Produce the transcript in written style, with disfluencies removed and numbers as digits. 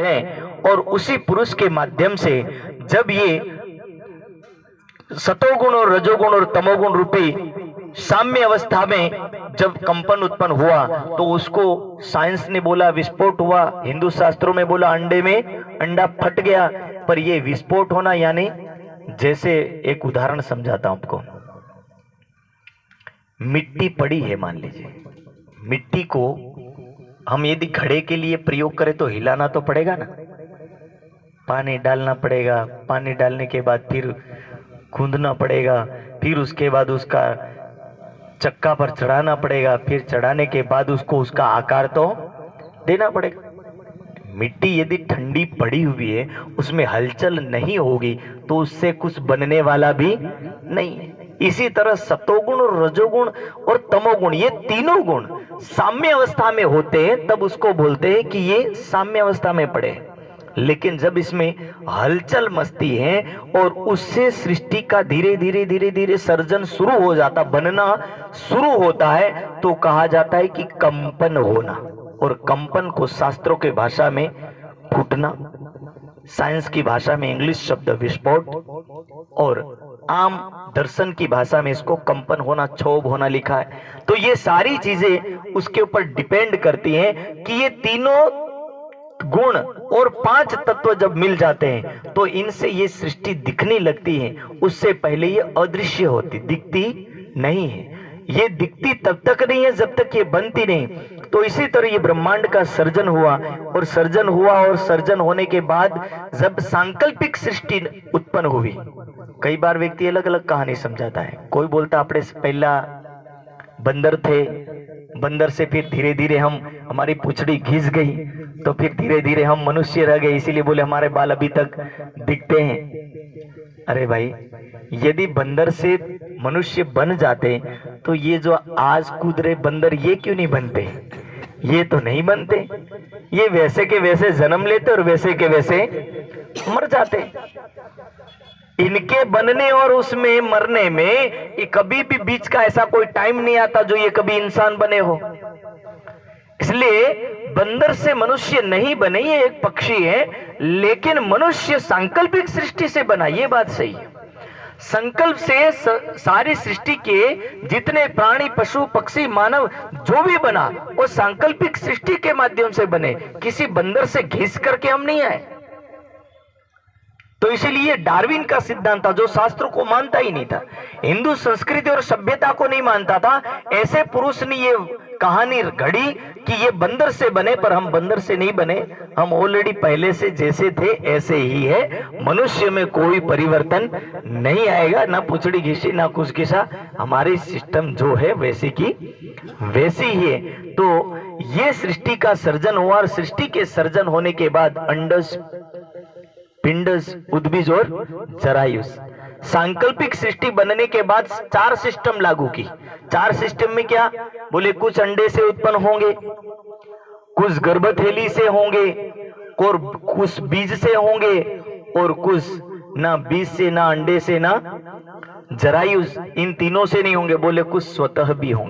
हैं और उसी पुरुष के माध्यम से जब ये सतोगुण और रजोगुण और तमोगुण रूपी साम्य अवस्था में जब कंपन उत्पन्न हुआ तो उसको साइंस ने बोला विस्फोट हुआ, हिंदू शास्त्रों में बोला अंडे में अंडा फट गया। पर ये विस्फोट होना यानी, जैसे एक उदाहरण समझाता हूं आपको। मिट्टी पड़ी है, मान लीजिए मिट्टी को हम यदि घड़े के लिए प्रयोग करें तो हिलाना तो पड़ेगा ना, पानी डालना पड़ेगा, पानी डालने के बाद फिर गूंदना पड़ेगा, फिर उसके बाद उसका चक्का पर चढ़ाना पड़ेगा, फिर चढ़ाने के बाद उसको उसका आकार तो देना पड़ेगा। मिट्टी यदि ठंडी पड़ी हुई है, उसमें हलचल नहीं होगी तो उससे कुछ बनने वाला भी नहीं है। इसी तरह सतोगुण और रजोगुण और तमोगुण, ये तीनों गुण साम्य अवस्था में होते हैं, तब उसको बोलते हैं कि ये साम्य अवस्था में पड़े। लेकिन जब इसमें हलचल मस्ती है और उससे सृष्टि का धीरे धीरे धीरे धीरे सर्जन शुरू हो जाता, बनना शुरू होता है, तो कहा जाता है कि कंपन होना। और कंपन को शास्त्रों के भाषा में फूटना, साइंस की भाषा में इंग्लिश शब्द विस्फोट, और आम दर्शन की भाषा में इसको कंपन होना, क्षोभ होना लिखा है। तो ये सारी चीजें उसके ऊपर डिपेंड करती हैं कि ये तीनों गुण और 5 तत्व जब मिल जाते हैं तो इनसे ये सृष्टि दिखने लगती है। उससे पहले ये अदृश्य होती, दिखती नहीं है। ये दिखती तब तक नहीं है जब तक ये बनती नहीं। तो इसी तरह ये ब्रह्मांड का सर्जन हुआ और सर्जन हुआ, और सर्जन होने के बाद जब सांकल्पिक सृष्टि उत्पन्न हुई, कई बार व्यक्ति अलग अलग कहानी समझाता है। कोई बोलता अपने पहला बंदर थे, बंदर से फिर धीरे धीरे हमारी पूंछड़ी घिस गई, तो फिर धीरे धीरे हम मनुष्य रह गए, इसीलिए बोले हमारे बाल अभी तक दिखते हैं। अरे भाई, यदि बंदर से मनुष्य बन जाते तो ये जो आज कूद रहे बंदर, ये क्यों नहीं बनते? ये तो नहीं बनते, ये वैसे के वैसे जन्म लेते और वैसे के वैसे मर जाते। इनके बनने और उसमें मरने में ये कभी भी बीच का ऐसा कोई टाइम नहीं आता जो ये कभी इंसान बने हो। इसलिए बंदर से मनुष्य नहीं बने, ये एक पक्षी है, लेकिन मनुष्य सांकल्पिक सृष्टि से बना, ये बात सही है। संकल्प से सारी सृष्टि के जितने प्राणी, पशु, पक्षी, मानव जो भी बना वो सांकल्पिक सृष्टि के माध्यम से बने, किसी बंदर से घिस करके हम नहीं आए। तो इसीलिए डार्विन का सिद्धांत था, जो शास्त्रों को मानता ही नहीं था, हिंदू संस्कृति और सभ्यता को नहीं मानता था, ऐसे पुरुष ने ये कहानी घड़ी कि ये बंदर से बने, पर हम बंदर से नहीं बने, हम ऑलरेडी पहले से जैसे थे ऐसे ही है। मनुष्य में कोई परिवर्तन नहीं आएगा, ना पूंछड़ी घिसी ना कुछ घिसा, हमारी सिस्टम जो है वैसी की वैसी ही है। तो ये सृष्टि का सर्जन हुआ, और सृष्टि के सर्जन होने के बाद अंडज, पिंडज, उद्भिज और जरायुस, सांकल्पिक सृष्टि बनने के बाद 4 सिस्टम लागू की। 4 सिस्टम में क्या बोले, कुछ अंडे से उत्पन्न होंगे, कुछ गर्भथैली से होंगे, और कुछ बीज से होंगे, और कुछ ना बीज से, ना अंडे से, ना जरायुस, इन तीनों से नहीं होंगे, बोले कुछ स्वतः भी होंगे।